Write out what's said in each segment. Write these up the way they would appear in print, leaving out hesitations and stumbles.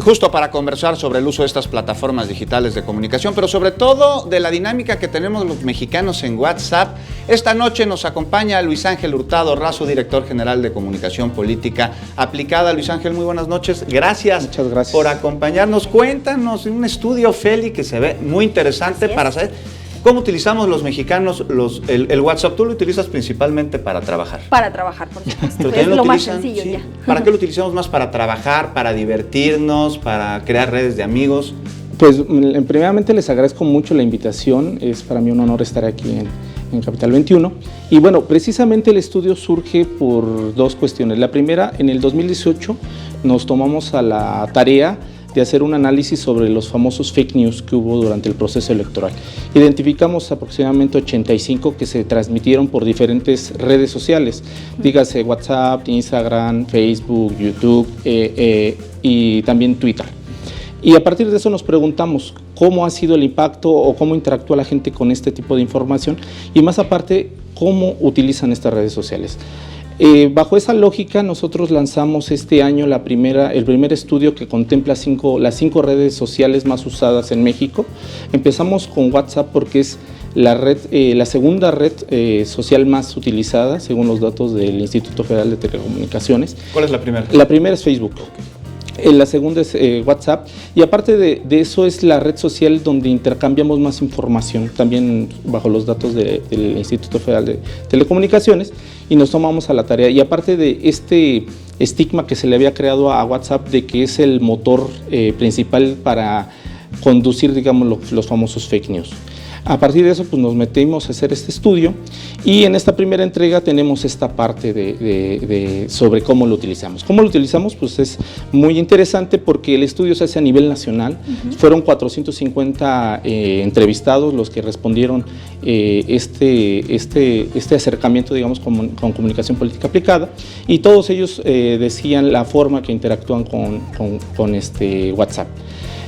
justo para conversar sobre el uso de estas plataformas digitales de comunicación, pero sobre todo de la dinámica que tenemos los mexicanos en WhatsApp. Esta noche nos acompaña Luis Ángel Hurtado Razo, director general de Comunicación Política Aplicada. Luis Ángel, muy buenas noches. Gracias, muchas gracias por acompañarnos. Cuéntanos un estudio, Feli, que se ve muy interesante para saber cómo utilizamos los mexicanos el WhatsApp. Tú lo utilizas principalmente para trabaar. Para trabajar, por supuesto. Pero es lo más sencillo, sí. ya. ¿Para qué lo utilizamos más? ¿Para trabajar, para divertirnos, para crear redes de amigos? Pues primeramente les agradezco mucho la invitación. Es para mí un honor estar aquí en Capital 21. Y bueno, precisamente el estudio surge por dos cuestiones. La primera, en el 2018 nos tomamos a la tarea de hacer un análisis sobre los famosos fake news que hubo durante el proceso electoral. Identificamos aproximadamente 85 que se transmitieron por diferentes redes sociales, dígase WhatsApp, Instagram, Facebook, YouTube y también Twitter. Y a partir de eso nos preguntamos cómo ha sido el impacto o cómo interactúa la gente con este tipo de información y más aparte, cómo utilizan estas redes sociales. Bajo esa lógica nosotros lanzamos este año el primer estudio que contempla las 5 redes sociales más usadas en México. Empezamos con WhatsApp porque es la segunda red social más utilizada según los datos del Instituto Federal de Telecomunicaciones. ¿Cuál es la primera? La primera es Facebook. La segunda es WhatsApp y aparte de eso es la red social donde intercambiamos más información, también bajo los datos del Instituto Federal de Telecomunicaciones, y nos tomamos a la tarea. Y aparte de este estigma que se le había creado a WhatsApp de que es el motor principal para conducir, digamos, los famosos fake news. A partir de eso, pues nos metimos a hacer este estudio y en esta primera entrega tenemos esta parte sobre cómo lo utilizamos. ¿Cómo lo utilizamos? Pues es muy interesante porque el estudio se hace a nivel nacional. Fueron 450 entrevistados los que respondieron este acercamiento, digamos, con comunicación política aplicada, y todos ellos decían la forma que interactúan con WhatsApp.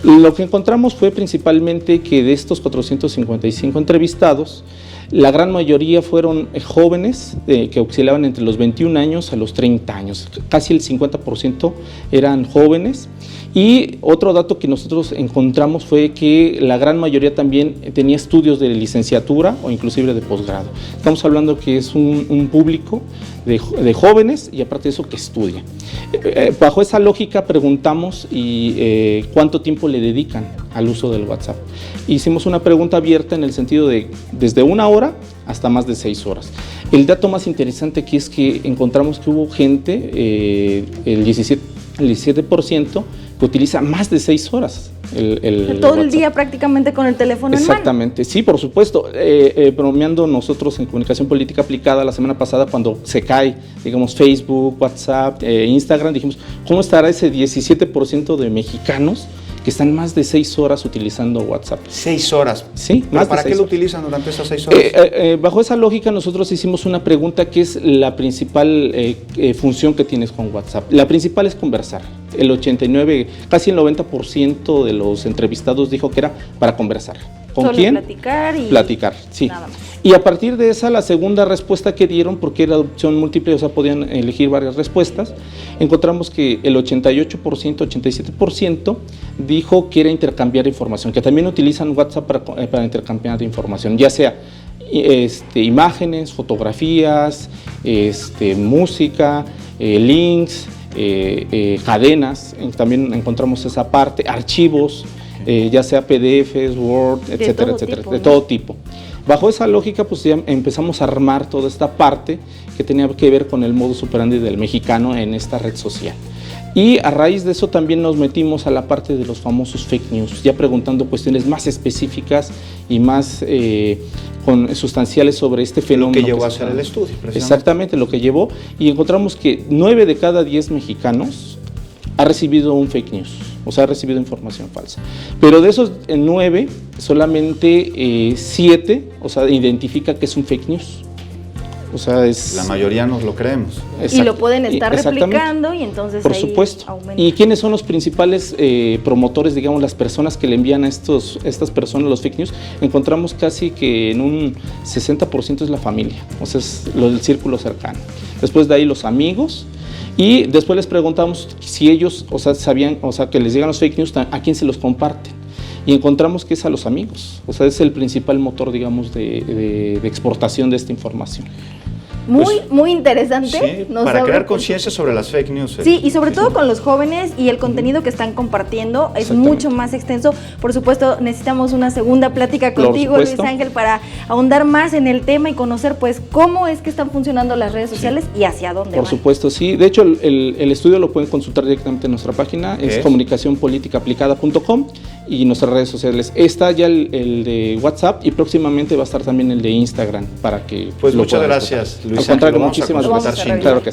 Lo que encontramos fue principalmente que de estos 455 entrevistados, la gran mayoría fueron jóvenes que oscilaban entre los 21 años a los 30 años. Casi el 50% eran jóvenes. Y otro dato que nosotros encontramos fue que la gran mayoría también tenía estudios de licenciatura o inclusive de posgrado. Estamos hablando que es un público de jóvenes y aparte de eso que estudia. Bajo esa lógica preguntamos cuánto tiempo le dedican al uso del WhatsApp. Hicimos una pregunta abierta en el sentido de desde 1 hora hasta más de 6 horas. El dato más interesante aquí es que encontramos que hubo gente, el 17%, que utiliza más de 6 horas el todo WhatsApp. El día prácticamente con el teléfono en mano. Exactamente, sí, por supuesto. Bromeando nosotros en Comunicación Política Aplicada la semana pasada, cuando se cae, digamos, Facebook, WhatsApp, Instagram, dijimos, ¿cómo estará ese 17% de mexicanos que están más de 6 horas utilizando WhatsApp? 6 horas. Sí, más ¿Para de 6 qué lo horas. utilizan durante esas 6 horas? Bajo esa lógica nosotros hicimos una pregunta que es la principal función que tienes con WhatsApp. La principal es conversar. El 89, casi el 90% de los entrevistados dijo que era para conversar. ¿Con Solo quién? Platicar, sí. Nada más. Y a partir de esa, la segunda respuesta que dieron, porque era opción múltiple, o sea, podían elegir varias respuestas, encontramos que el 88%, 87% dijo que era intercambiar información, que también utilizan WhatsApp para intercambiar información, ya sea imágenes, fotografías, música, links, cadenas, también encontramos esa parte, archivos, ya sea PDFs, Word, etcétera, etcétera, de todo tipo. Bajo esa lógica, pues ya empezamos a armar toda esta parte que tenía que ver con el modus operandi del mexicano en esta red social. Y a raíz de eso también nos metimos a la parte de los famosos fake news, ya preguntando cuestiones más específicas y más sustanciales sobre este fenómeno. Lo que llevó a hacer el estudio, precisamente. Exactamente, lo que llevó, y encontramos que 9 de cada 10 mexicanos ha recibido un fake news, o sea, ha recibido información falsa. Pero de esos 9, solamente 7, o sea, identifica que es un fake news. O sea, la mayoría nos lo creemos. Exacto. Y lo pueden estar replicando y entonces por ahí supuesto. aumenta. ¿Y quiénes son los principales promotores, digamos, las personas que le envían a estas personas los fake news? Encontramos casi que en un 60% es la familia, o sea, es lo del círculo cercano. Después de ahí los amigos Y después les preguntamos si ellos, o sea, sabían, o sea, que les llegan los fake news, a quién se los comparten. Y encontramos que es a los amigos, o sea, es el principal motor, digamos, de exportación de esta información. Muy interesante. Sí, para crear conciencia sobre las fake news. Sí, y sobre todo con los jóvenes y el contenido que están compartiendo es mucho más extenso. Por supuesto, necesitamos una segunda plática contigo, Luis Ángel, para ahondar más en el tema y conocer pues cómo es que están funcionando las redes sociales y hacia dónde van. Por supuesto, sí. De hecho, el estudio lo pueden consultar directamente en nuestra página, es comunicacionpoliticaaplicada.com, y nuestras redes sociales. Está ya el de WhatsApp y próximamente va a estar también el de Instagram para que pues muchas gracias, Luis. Al contrario, muchísimas gracias. Claro que sí.